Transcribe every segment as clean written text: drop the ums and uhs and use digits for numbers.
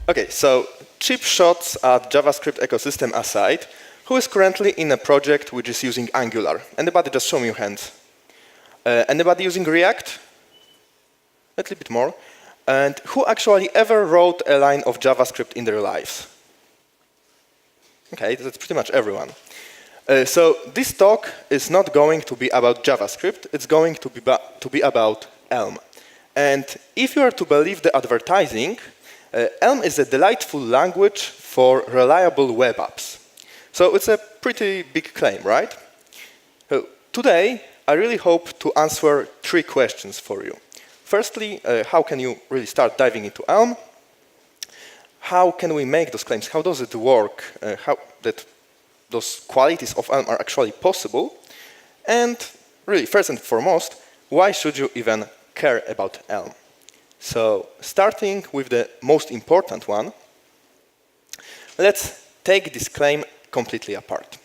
Okay, so cheap shots at JavaScript ecosystem aside, who is currently in a project which is using Angular? Anybody, just show me your hand. Anybody using React? A little bit more. And who actually ever wrote a line of JavaScript in their lives? Okay, that's pretty much everyone. So this talk is not going to be about JavaScript, it's going to be about Elm. And if you are to believe the advertising, Elm is a delightful language for reliable web apps. So it's a pretty big claim, right? Today, I really hope to answer 3 questions for you. Firstly, how can you really start diving into Elm? How can we make those claims? How does it work? How that those qualities of Elm are actually possible? And really, first and foremost, why should you even care about Elm? So, starting with the most important one, let's take this claim completely apart.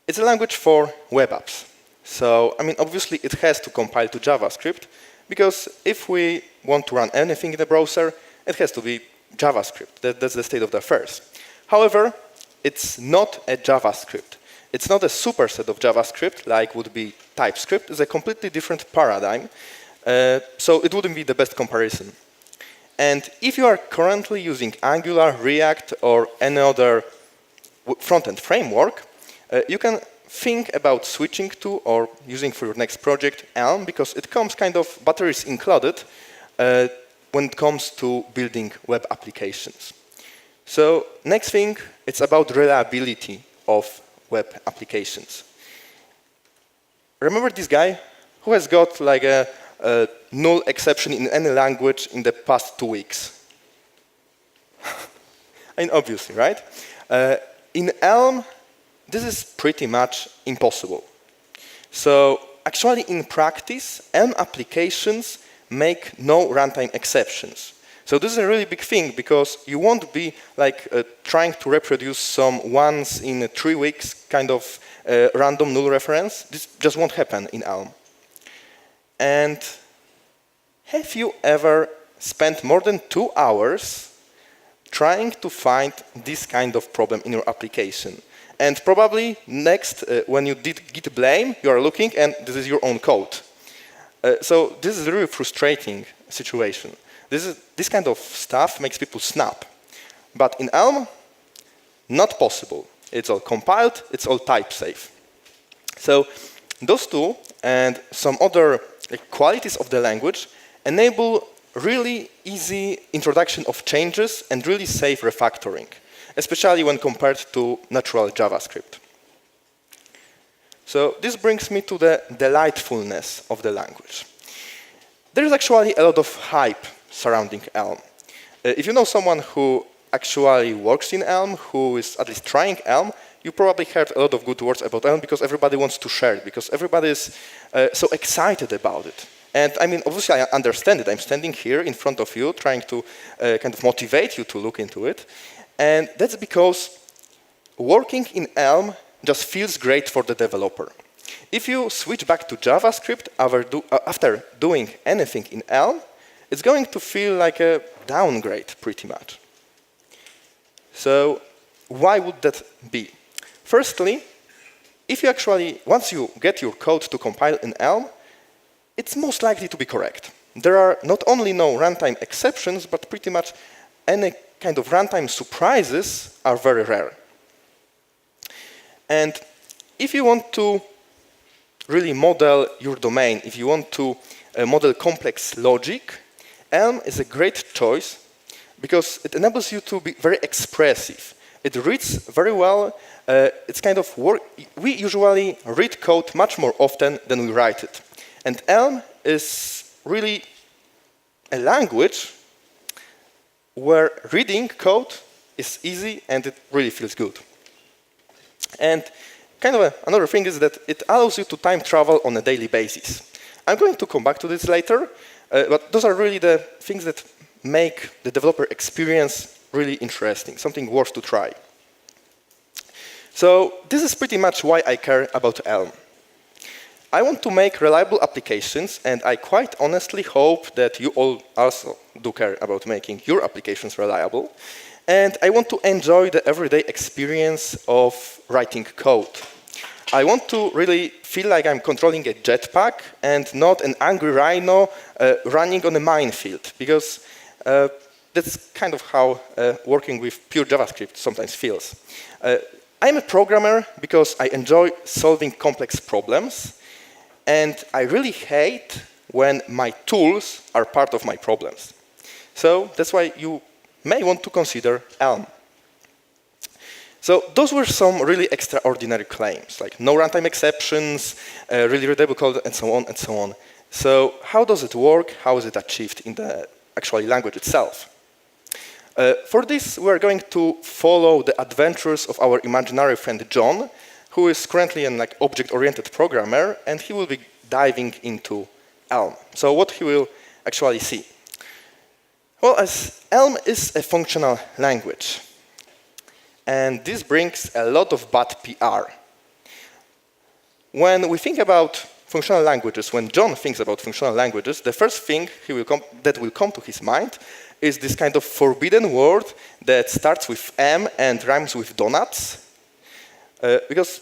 It's a language for web apps. So, I mean, obviously it has to compile to JavaScript, because if we want to run anything in the browser, it has to be JavaScript. That's the state of the affairs. However, it's not a JavaScript. It's not a superset of JavaScript like would be TypeScript. It's a completely different paradigm. So it wouldn't be the best comparison. And if you are currently using Angular, React, or any other front-end framework, you can think about switching to or using for your next project Elm, because it comes kind of batteries included when it comes to building web applications. So next thing, it's about reliability of web applications. Remember this guy who has got like a null exception in any language in the past 2 weeks? I mean, obviously, right? In Elm, this is pretty much impossible. So actually, in practice, Elm applications make no runtime exceptions. So this is a really big thing, because you won't be like trying to reproduce some once in 3 weeks kind of random null reference. This just won't happen in Elm. And have you ever spent more than 2 hours trying to find this kind of problem in your application? And probably next, when you did git blame, you are looking and this is your own code. So this is a really frustrating situation. This kind of stuff makes people snap. But in Elm, not possible. It's all compiled, it's all type safe. So those two and some other qualities of the language enable really easy introduction of changes and really safe refactoring, especially when compared to natural JavaScript. So this brings me to the delightfulness of the language. There is actually a lot of hype surrounding Elm. If you know someone who actually works in Elm, who is at least trying Elm, you probably heard a lot of good words about Elm because everybody wants to share it, because everybody is so excited about it. And I mean, obviously, I understand it. I'm standing here in front of you, trying to kind of motivate you to look into it. And that's because working in Elm just feels great for the developer. If you switch back to JavaScript after doing anything in Elm, it's going to feel like a downgrade, pretty much. So why would that be? Firstly, if you actually, once you get your code to compile in Elm, it's most likely to be correct. There are not only no runtime exceptions, but pretty much any kind of runtime surprises are very rare. And if you want to really model your domain, if you want to model complex logic, Elm is a great choice because it enables you to be very expressive. It reads very well. It's kind of work. We usually read code much more often than we write it. And Elm is really a language where reading code is easy and it really feels good. And kind of another thing is that it allows you to time travel on a daily basis. I'm going to come back to this later, but those are really the things that make the developer experience really interesting, something worth to try. So this is pretty much why I care about Elm. I want to make reliable applications, and I quite honestly hope that you all also do care about making your applications reliable. And I want to enjoy the everyday experience of writing code. I want to really feel like I'm controlling a jetpack and not an angry rhino running on a minefield, because that's kind of how working with pure JavaScript sometimes feels. I'm a programmer because I enjoy solving complex problems, and I really hate when my tools are part of my problems. So that's why you may want to consider Elm. So those were some really extraordinary claims, like no runtime exceptions, really readable code, and so on and so on. So how does it work? How is it achieved in the actual language itself? For this, we're going to follow the adventures of our imaginary friend John, who is currently an object-oriented programmer, and he will be diving into Elm. So what he will actually see. Well, as Elm is a functional language, and this brings a lot of bad PR. When we think about functional languages, when John thinks about functional languages, the first thing that will come to his mind is this kind of forbidden word that starts with M and rhymes with donuts. Because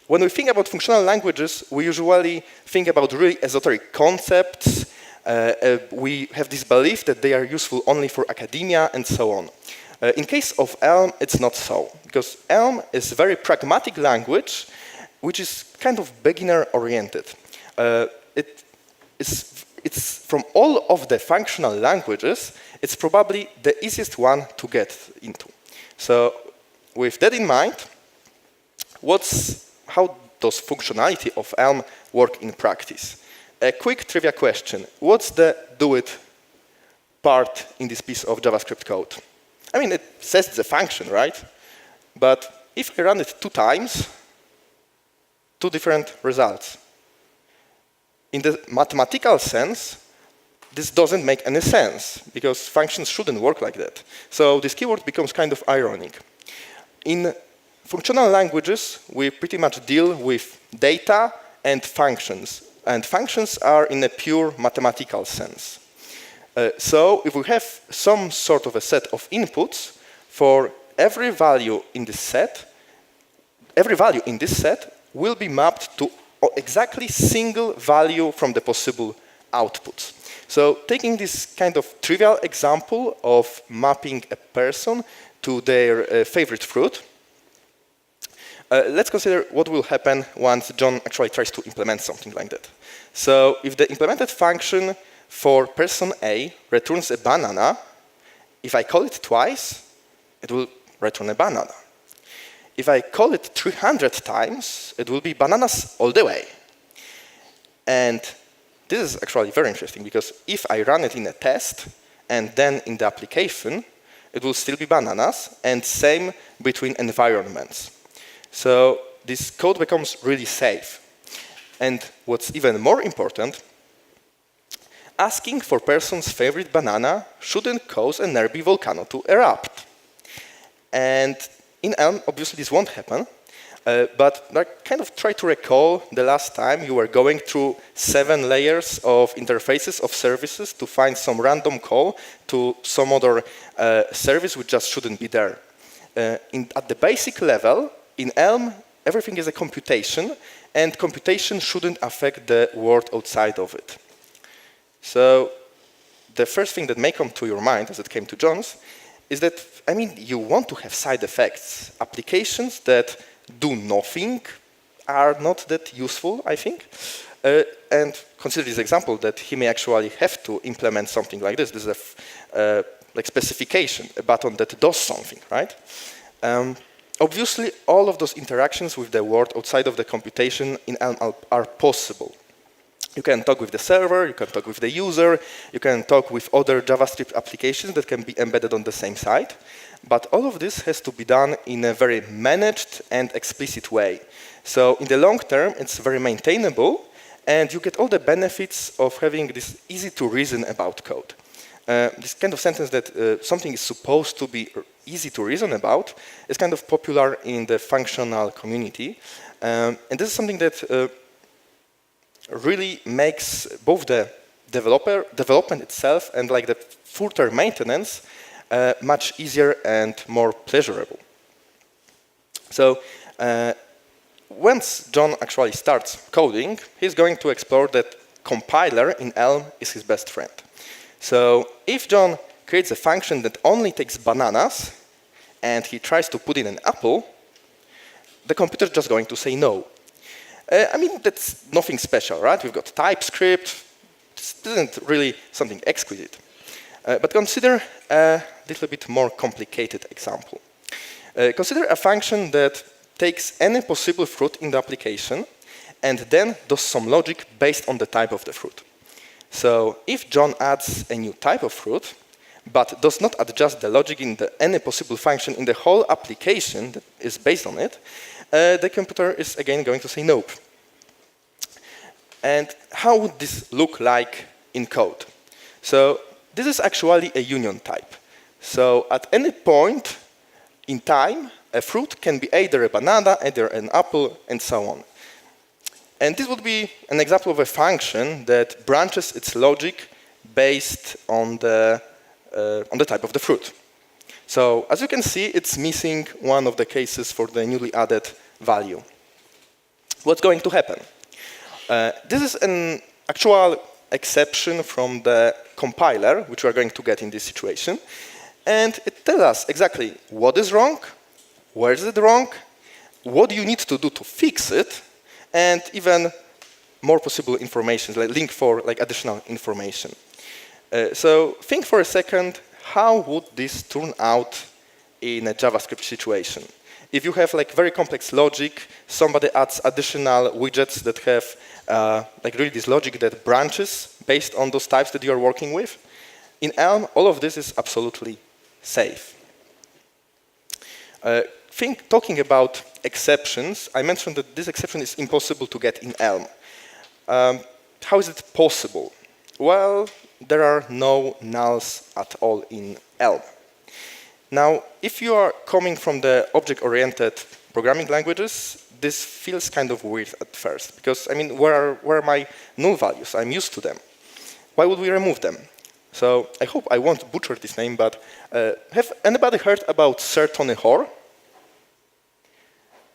when we think about functional languages, we usually think about really esoteric concepts. We have this belief that they are useful only for academia and so on. In case of Elm, it's not so, because Elm is a very pragmatic language, which is kind of beginner-oriented. It's from all of the functional languages, it's probably the easiest one to get into. So with that in mind, how does functionality of Elm work in practice? A quick trivia question. What's the do it part in this piece of JavaScript code? I mean, it says it's a function, right? But if I run it 2 times, 2 different results. In the mathematical sense, this doesn't make any sense, because functions shouldn't work like that. So this keyword becomes kind of ironic. In functional languages, we pretty much deal with data and functions are in a pure mathematical sense. So if we have some sort of a set of inputs, for every value in this set will be mapped to exactly single value from the possible outputs. So taking this kind of trivial example of mapping a person to their favorite fruit, let's consider what will happen once John actually tries to implement something like that. So if the implemented function for person A returns a banana, if I call it twice, it will return a banana. If I call it 300 times, it will be bananas all the way. And this is actually very interesting, because if I run it in a test and then in the application, it will still be bananas, and same between environments. So this code becomes really safe. And what's even more important, asking for person's favorite banana shouldn't cause a nearby volcano to erupt. And in Elm, obviously this won't happen, but kind of try to recall the last time you were going through 7 layers of interfaces of services to find some random call to some other service which just shouldn't be there. At the basic level, in Elm, everything is a computation, and computation shouldn't affect the world outside of it. So the first thing that may come to your mind, as it came to John's, is that, I mean, you want to have side effects. Applications that do nothing are not that useful, I think. And consider this example that he may actually have to implement something like this. This is a specification, a button that does something, right? Obviously, all of those interactions with the world outside of the computation in Elm are possible. You can talk with the server, you can talk with the user, you can talk with other JavaScript applications that can be embedded on the same site. But all of this has to be done in a very managed and explicit way. So in the long term, it's very maintainable, and you get all the benefits of having this easy to reason about code. This kind of sentence that something is supposed to be easy to reason about is kind of popular in the functional community. And this is something that really makes both the development itself and like the further maintenance much easier and more pleasurable. So once John actually starts coding, he's going to explore that compiler in Elm is his best friend. So if John creates a function that only takes bananas and he tries to put in an apple, the computer is just going to say no. I mean, that's nothing special, right? We've got TypeScript. This isn't really something exquisite. But consider a little bit more complicated example. Consider a function that takes any possible fruit in the application and then does some logic based on the type of the fruit. So if John adds a new type of fruit, but does not adjust the logic in any possible function in the whole application that is based on it, the computer is again going to say nope. And how would this look like in code? So this is actually a union type. So at any point in time, a fruit can be either a banana, either an apple, and so on. And this would be an example of a function that branches its logic based on the type of the fruit. So as you can see, it's missing one of the cases for the newly added value. What's going to happen? This is an actual exception from the compiler, which we are going to get in this situation. And it tells us exactly what is wrong, where is it wrong, what do you need to do to fix it, and even more possible information, like link for like additional information. So think for a second, how would this turn out in a JavaScript situation? If you have like very complex logic, somebody adds additional widgets that have like really this logic that branches based on those types that you are working with. In Elm, all of this is absolutely safe. Talking about exceptions, I mentioned that this exception is impossible to get in Elm. How is it possible? Well, there are no nulls at all in Elm. Now, if you are coming from the object-oriented programming languages, this feels kind of weird at first, because, I mean, where are my null values? I'm used to them. Why would we remove them? So I hope I won't butcher this name, but have anybody heard about entrepeneurs?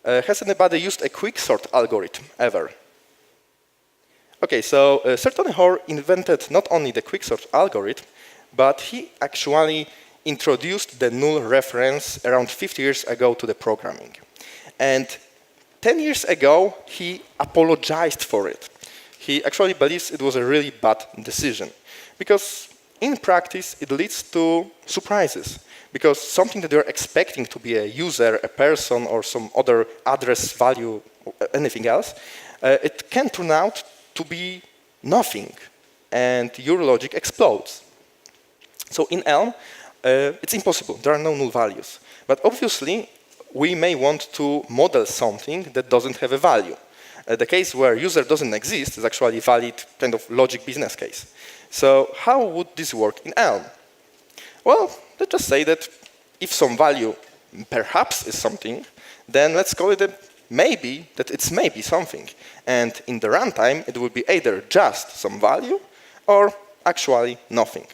Has anybody used a quicksort algorithm ever? Okay, so entrepeneurs invented not only the quicksort algorithm, but he actually introduced the null reference around 50 years ago to the programming. And 10 years ago, he apologized for it. He actually believes it was a really bad decision. Because in practice, it leads to surprises. Because something that you're expecting to be a user, a person, or some other address value, or anything else, it can turn out to be nothing. And your logic explodes. So in Elm, it's impossible. There are no null values. But obviously, we may want to model something that doesn't have a value. The case where user doesn't exist is actually a valid kind of logic business case. So how would this work in Elm? Well, let's just say that if some value perhaps is something, then let's call it that it's maybe something. And in the runtime, it will be either just some value or actually nothing.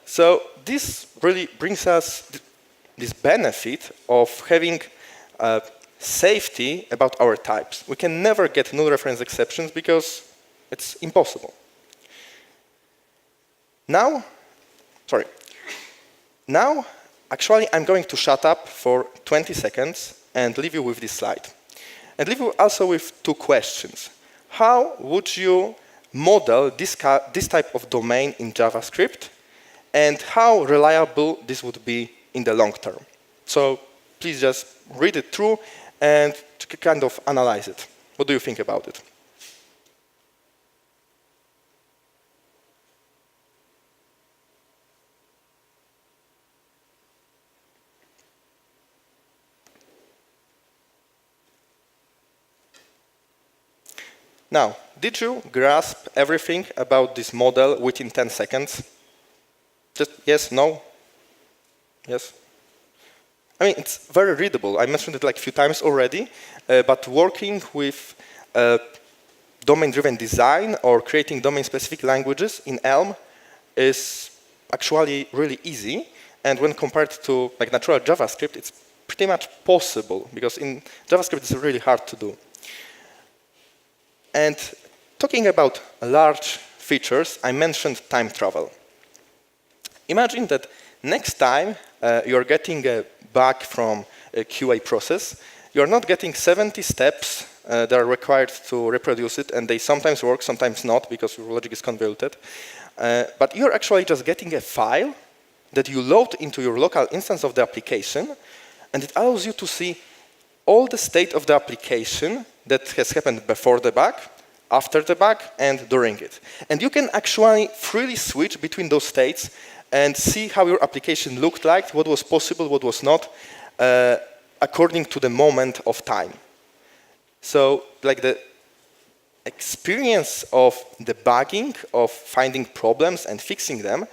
So this really brings us this benefit of having safety about our types. We can never get null reference exceptions because it's impossible. Now, actually, I'm going to shut up for 20 seconds and leave you with this slide. And leave you also with two questions. How would you model this type of domain in JavaScript? And how reliable this would be in the long term. So please just read it through and kind of analyze it. What do you think about it? Now, did you grasp everything about this model within 10 seconds? Just yes, no? Yes? I mean, it's very readable. I mentioned it like a few times already, but working with domain-driven design or creating domain-specific languages in Elm is actually really easy. And when compared to like natural JavaScript, it's pretty much possible, because in JavaScript it's really hard to do. And talking about large features, I mentioned time travel. Imagine that next time you're getting a bug from a QA process, you're not getting 70 steps that are required to reproduce it, and they sometimes work, sometimes not, because your logic is convoluted. But you're actually just getting a file that you load into your local instance of the application, and it allows you to see all the state of the application that has happened before the bug, after the bug, and during it. And you can actually freely switch between those states and see how your application looked like, what was possible, what was not, according to the moment of time. So like the experience of debugging, of finding problems and fixing them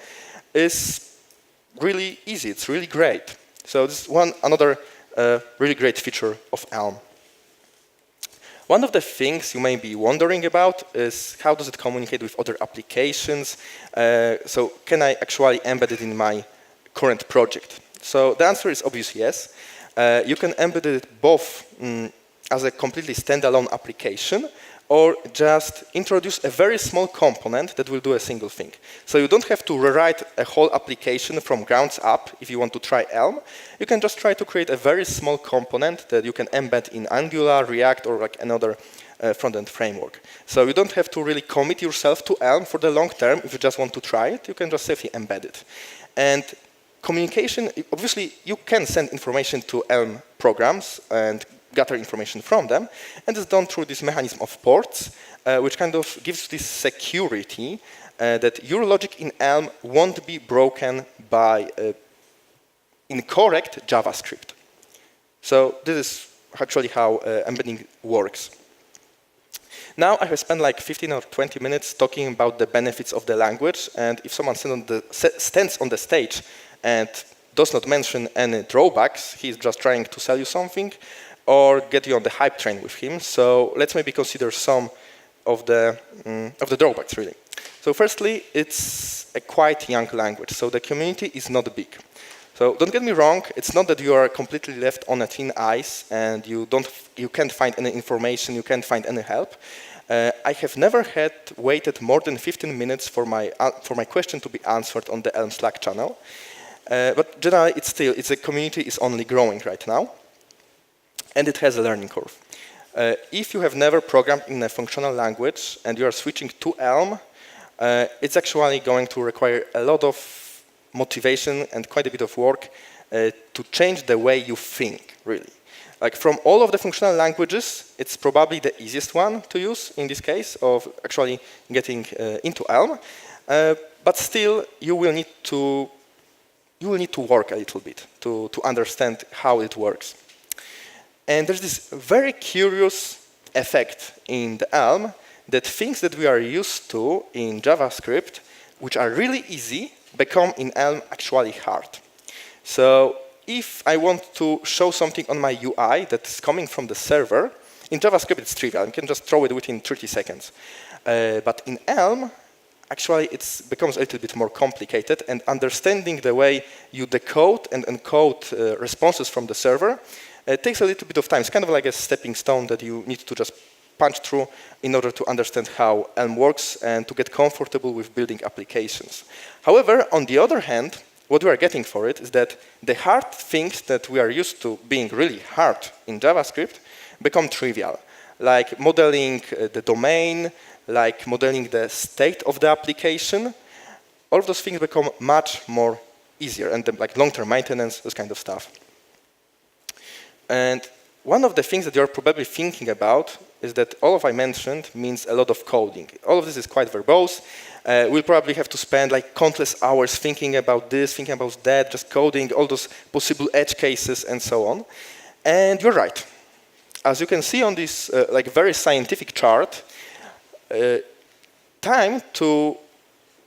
is really easy, it's really great. So this is another really great feature of Elm. One of the things you may be wondering about is how does it communicate with other applications? So can I actually embed it in my current project? So the answer is obviously yes. You can embed it both as a completely standalone application, or just introduce a very small component that will do a single thing. So you don't have to rewrite a whole application from grounds up if you want to try Elm. You can just try to create a very small component that you can embed in Angular, React, or like another front-end framework. So you don't have to really commit yourself to Elm for the long term. If you just want to try it, you can just safely embed it. And communication, obviously, you can send information to Elm programs and gather information from them, and it's done through this mechanism of ports, which kind of gives this security that your logic in Elm won't be broken by incorrect JavaScript. So this is actually how embedding works. Now I have spent like 15 or 20 minutes talking about the benefits of the language, and if someone stands on the stage and does not mention any drawbacks, he's just trying to sell you something, or get you on the hype train with him. So let's maybe consider some of the drawbacks, really. So firstly, it's a quite young language, so the community is not big. So don't get me wrong, it's not that you are completely left on a thin ice and you can't find any information, you can't find any help. I have never waited more than 15 minutes for my question to be answered on the Elm Slack channel. But generally, the community is only growing right now. And it has a learning curve. If you have never programmed in a functional language and you are switching to Elm, it's actually going to require a lot of motivation and quite a bit of work to change the way you think, really. Like from all of the functional languages, it's probably the easiest one to use in this case of actually getting into Elm. But still, you will need to work a little bit to understand how it works. And there's this very curious effect in the Elm that things that we are used to in JavaScript, which are really easy, become in Elm actually hard. So if I want to show something on my UI that's coming from the server, in JavaScript it's trivial. You can just throw it within 30 seconds. But in Elm, actually it becomes a little bit more complicated, and understanding the way you decode and encode responses from the server it takes a little bit of time. It's kind of like a stepping stone that you need to just punch through in order to understand how Elm works and to get comfortable with building applications. However, on the other hand, what we are getting for it is that the hard things that we are used to being really hard in JavaScript become trivial, like modeling the domain, like modeling the state of the application. All of those things become much more easier, and like long-term maintenance, this kind of stuff. And one of the things that you're probably thinking about is that all of I mentioned means a lot of coding. All of this is quite verbose. We'll probably have to spend like countless hours thinking about this, thinking about that, just coding all those possible edge cases and so on. And you're right. As you can see on this like very scientific chart, time to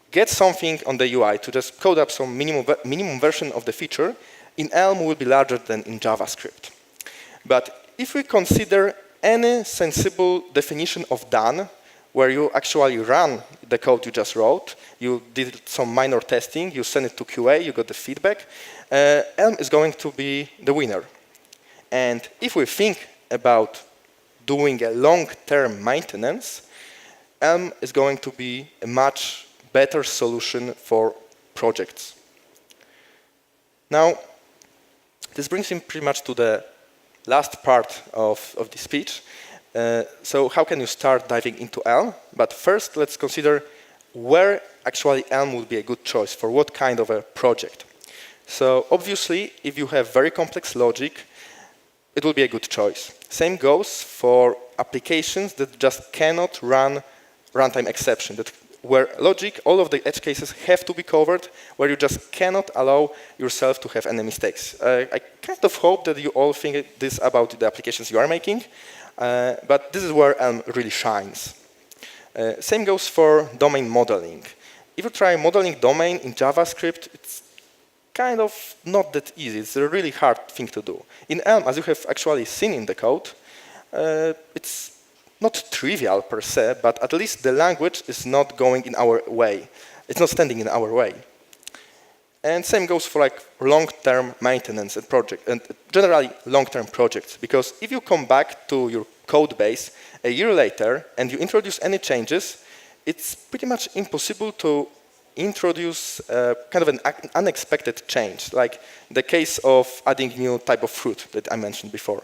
get something on the UI, to just code up some minimum version of the feature, in Elm will be larger than in JavaScript. But if we consider any sensible definition of done, where you actually run the code you just wrote, you did some minor testing, you send it to QA, you got the feedback, Elm is going to be the winner. And if we think about doing a long-term maintenance, Elm is going to be a much better solution for projects. Now, this brings me pretty much to the last part of the speech. So how can you start diving into Elm? But first, let's consider where actually Elm would be a good choice for what kind of a project. So obviously, if you have very complex logic, it will be a good choice. Same goes for applications that just cannot run runtime exception, that where logic, all of the edge cases have to be covered, where you just cannot allow yourself to have any mistakes. I kind of hope that you all think this about the applications you are making, but this is where Elm really shines. Same goes for domain modeling. If you try modeling domain in JavaScript, it's kind of not that easy. It's a really hard thing to do. In Elm, as you have actually seen in the code, it's not trivial per se, but at least the language is not going in our way. It's not standing in our way. And same goes for like long-term maintenance and project, and generally long-term projects. Because if you come back to your code base a year later and you introduce any changes, it's pretty much impossible to introduce kind of an unexpected change, like the case of adding new type of fruit that I mentioned before.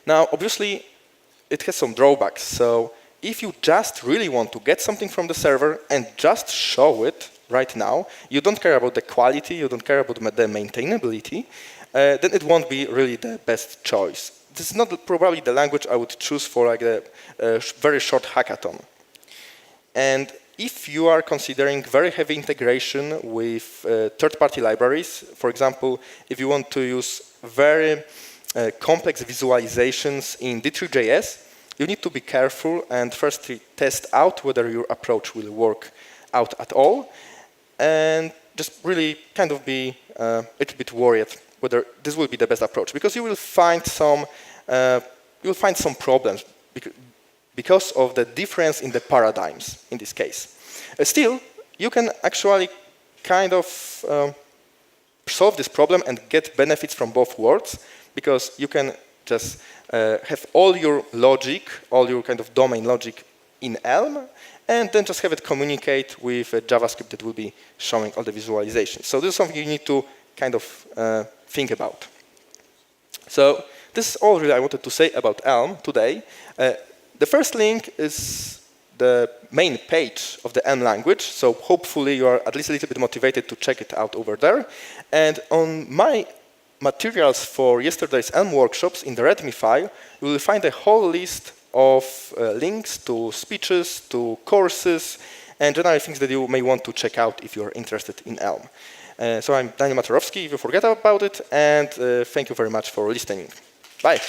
Now, obviously, it has some drawbacks. So if you just really want to get something from the server and just show it right now, you don't care about the quality, you don't care about the maintainability, then it won't be really the best choice. This is not probably the language I would choose for like a very short hackathon. And if you are considering very heavy integration with third-party libraries, for example, if you want to use very complex visualizations in D3.js, you need to be careful and first test out whether your approach will work out at all, and just really kind of be a little bit worried whether this will be the best approach, because you will find some problems because of the difference in the paradigms in this case. Still, you can actually kind of solve this problem and get benefits from both worlds, because you can just have all your logic, all your kind of domain logic in Elm, and then just have it communicate with a JavaScript that will be showing all the visualizations. So this is something you need to kind of think about. So this is all really I wanted to say about Elm today. The first link is the main page of the Elm language, so hopefully you are at least a little bit motivated to check it out over there. And on my materials for yesterday's Elm workshops in the README file, you will find a whole list of links to speeches, to courses, and general things that you may want to check out if you're interested in Elm. So I'm Materowski, if you forget about it, and thank you very much for listening. Bye.